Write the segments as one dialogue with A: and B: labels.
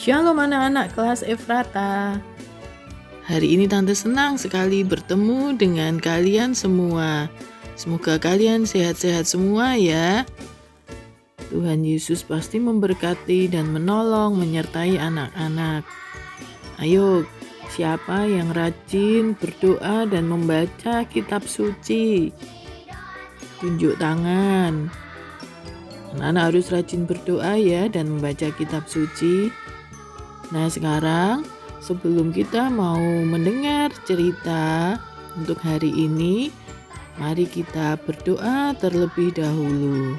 A: Shalom anak-anak kelas Efrata. Hari ini Tante senang sekali bertemu dengan kalian semua. Semoga kalian sehat-sehat semua ya. Tuhan Yesus pasti memberkati dan menolong menyertai anak-anak. Ayo, siapa yang rajin berdoa dan membaca kitab suci? Tunjuk tangan. Anak-anak harus rajin berdoa ya dan membaca kitab suci. Nah sekarang sebelum kita mau mendengar cerita untuk hari ini, mari kita berdoa terlebih dahulu.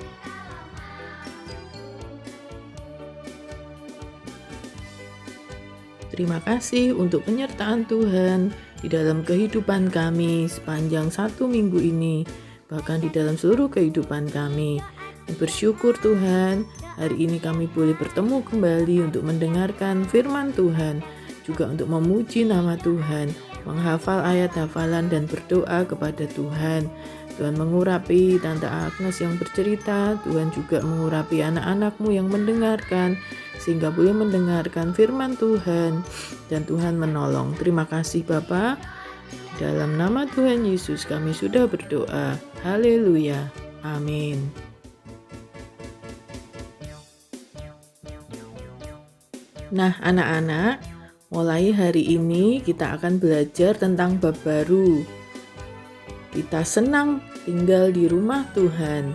A: Terima kasih untuk penyertaan Tuhan di dalam kehidupan kami sepanjang 1 minggu ini, bahkan di dalam seluruh kehidupan kami. Bersyukur Tuhan, hari ini kami boleh bertemu kembali untuk mendengarkan firman Tuhan, juga untuk memuji nama Tuhan, menghafal ayat hafalan dan berdoa kepada Tuhan. Tuhan mengurapi Tante Agnes yang bercerita, Tuhan juga mengurapi anak-anakmu yang mendengarkan, sehingga boleh mendengarkan firman Tuhan, dan Tuhan menolong. Terima kasih Bapa. Dalam nama Tuhan Yesus kami sudah berdoa. Haleluya. Amin. Nah anak-anak, mulai hari ini kita akan belajar tentang bab baru. Kita senang tinggal di rumah Tuhan.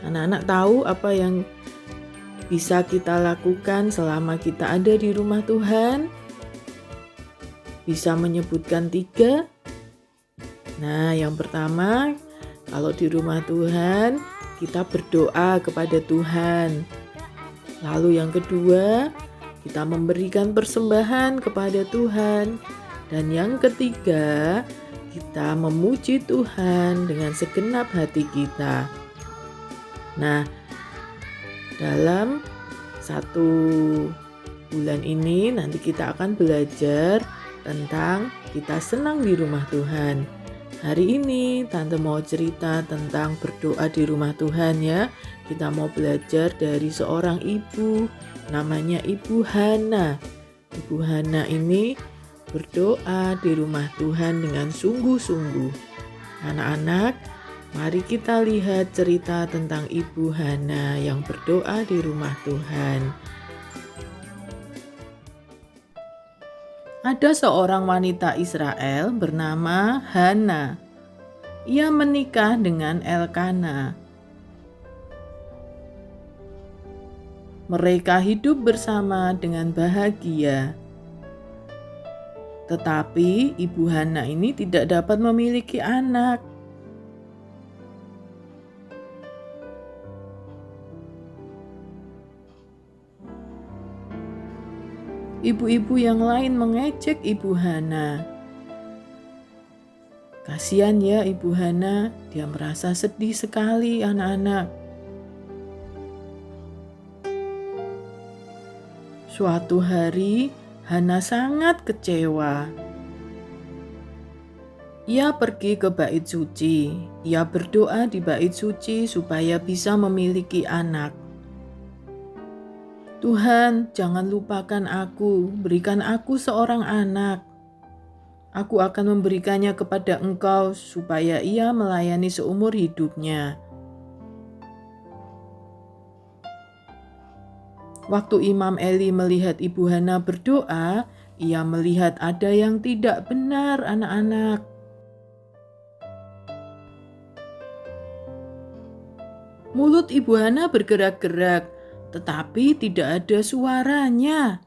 A: Anak-anak tahu apa yang bisa kita lakukan selama kita ada di rumah Tuhan? Bisa menyebutkan 3? Nah yang pertama, kalau di rumah Tuhan kita berdoa kepada Tuhan. Lalu yang kedua, kita memberikan persembahan kepada Tuhan. Dan yang ketiga, kita memuji Tuhan dengan segenap hati kita. Nah, dalam 1 bulan ini nanti kita akan belajar tentang kita senang di rumah Tuhan. Hari ini Tante mau cerita tentang berdoa di rumah Tuhan ya. Kita mau belajar dari seorang ibu, namanya Ibu Hana. Ibu Hana ini berdoa di rumah Tuhan dengan sungguh-sungguh. Anak-anak, mari kita lihat cerita tentang Ibu Hana yang berdoa di rumah Tuhan. Ada seorang wanita Israel bernama Hana. Ia menikah dengan Elkana. Mereka hidup bersama dengan bahagia. Tetapi Ibu Hana ini tidak dapat memiliki anak. Ibu-ibu yang lain mengejek Ibu Hana. Kasihan ya Ibu Hana, dia merasa sedih sekali anak-anak. Suatu hari, Hana sangat kecewa. Ia pergi ke bait suci. Ia berdoa di bait suci supaya bisa memiliki anak. Tuhan, jangan lupakan aku, berikan aku seorang anak. Aku akan memberikannya kepada Engkau supaya ia melayani seumur hidupnya. Waktu Imam Eli melihat Ibu Hana berdoa, ia melihat ada yang tidak benar anak-anak. Mulut Ibu Hana bergerak-gerak, tetapi tidak ada suaranya.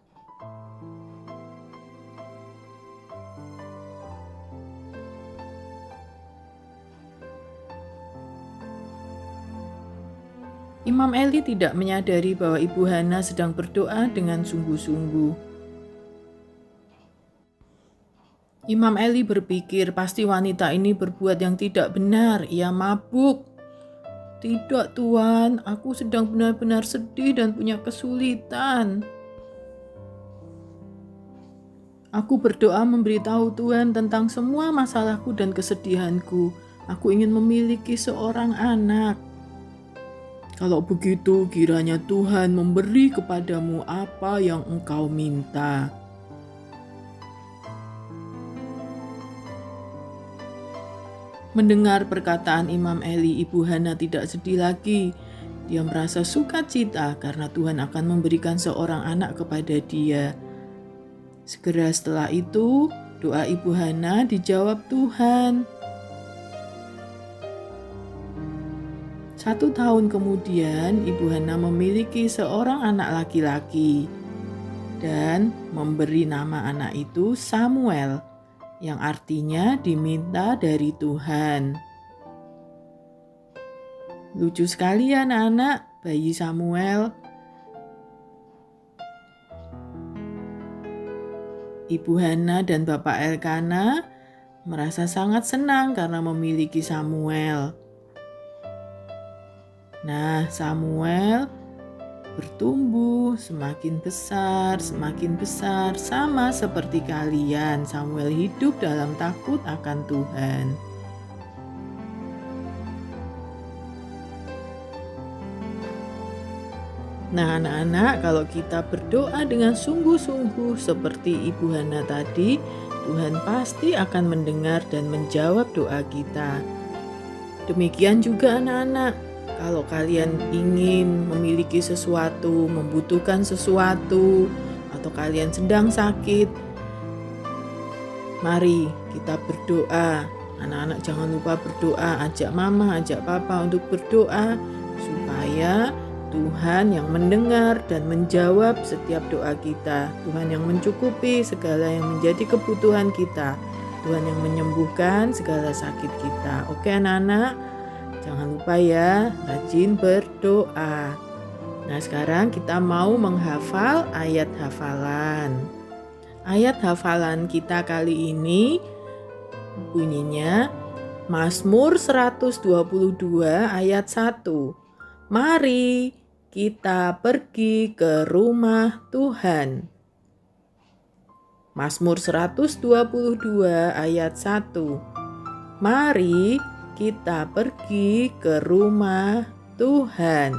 A: Imam Eli tidak menyadari bahwa Ibu Hana sedang berdoa dengan sungguh-sungguh. Imam Eli berpikir pasti wanita ini berbuat yang tidak benar, ia mabuk. Tidak Tuhan, aku sedang benar-benar sedih dan punya kesulitan. Aku berdoa memberitahu Tuhan tentang semua masalahku dan kesedihanku. Aku ingin memiliki seorang anak. Kalau begitu, kiranya Tuhan memberi kepadamu apa yang engkau minta. Mendengar perkataan Imam Eli, Ibu Hana tidak sedih lagi. Dia merasa sukacita karena Tuhan akan memberikan seorang anak kepada dia. Segera setelah itu, doa Ibu Hana dijawab Tuhan. 1 tahun kemudian, Ibu Hana memiliki seorang anak laki-laki dan memberi nama anak itu Samuel, yang artinya diminta dari Tuhan. Lucu sekali ya anak-anak, bayi Samuel. Ibu Hana dan Bapak Elkana merasa sangat senang karena memiliki Samuel. Nah, Samuel bertumbuh semakin besar, sama seperti kalian. Samuel hidup dalam takut akan Tuhan. Nah, anak-anak, kalau kita berdoa dengan sungguh-sungguh seperti Ibu Hana tadi, Tuhan pasti akan mendengar dan menjawab doa kita. Demikian juga anak-anak. Kalau kalian ingin memiliki sesuatu, membutuhkan sesuatu, atau kalian sedang sakit, mari kita berdoa. Anak-anak jangan lupa berdoa, ajak mama, ajak papa untuk berdoa, supaya Tuhan yang mendengar dan menjawab setiap doa kita. Tuhan yang mencukupi segala yang menjadi kebutuhan kita. Tuhan yang menyembuhkan segala sakit kita. Oke anak-anak? Jangan lupa ya, rajin berdoa. Nah, sekarang kita mau menghafal ayat hafalan. Ayat hafalan kita kali ini bunyinya Mazmur 122 ayat 1. Mari kita pergi ke rumah Tuhan. Mazmur 122 ayat 1. Mari kita pergi ke rumah Tuhan.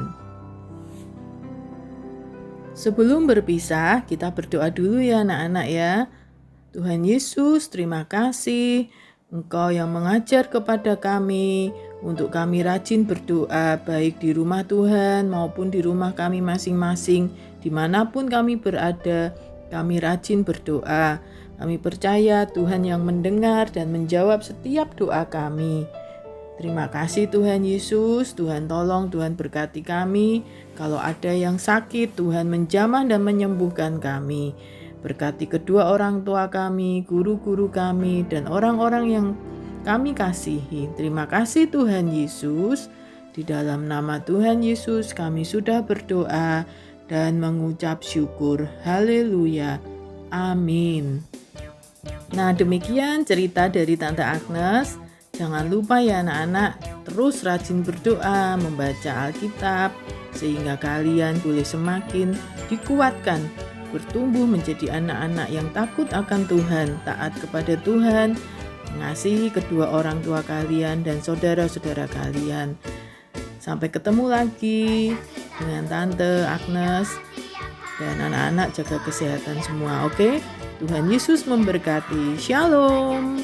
A: Sebelum berpisah, kita berdoa dulu ya anak-anak ya. Tuhan Yesus, terima kasih Engkau yang mengajar kepada kami untuk kami rajin berdoa baik di rumah Tuhan maupun di rumah kami masing-masing. Dimanapun kami berada, kami rajin berdoa. Kami percaya Tuhan yang mendengar dan menjawab setiap doa kami. Terima kasih Tuhan Yesus, Tuhan tolong, Tuhan berkati kami. Kalau ada yang sakit, Tuhan menjamah dan menyembuhkan kami. Berkati kedua orang tua kami, guru-guru kami, dan orang-orang yang kami kasihi. Terima kasih Tuhan Yesus. Di dalam nama Tuhan Yesus kami sudah berdoa dan mengucap syukur. Haleluya. Amin. Nah, demikian cerita dari Tante Agnes. Jangan lupa ya anak-anak, terus rajin berdoa, membaca Alkitab, sehingga kalian boleh semakin dikuatkan, bertumbuh menjadi anak-anak yang takut akan Tuhan, taat kepada Tuhan, mengasihi kedua orang tua kalian dan saudara-saudara kalian. Sampai ketemu lagi dengan Tante Agnes, dan anak-anak jaga kesehatan semua, oke? Tuhan Yesus memberkati. Shalom.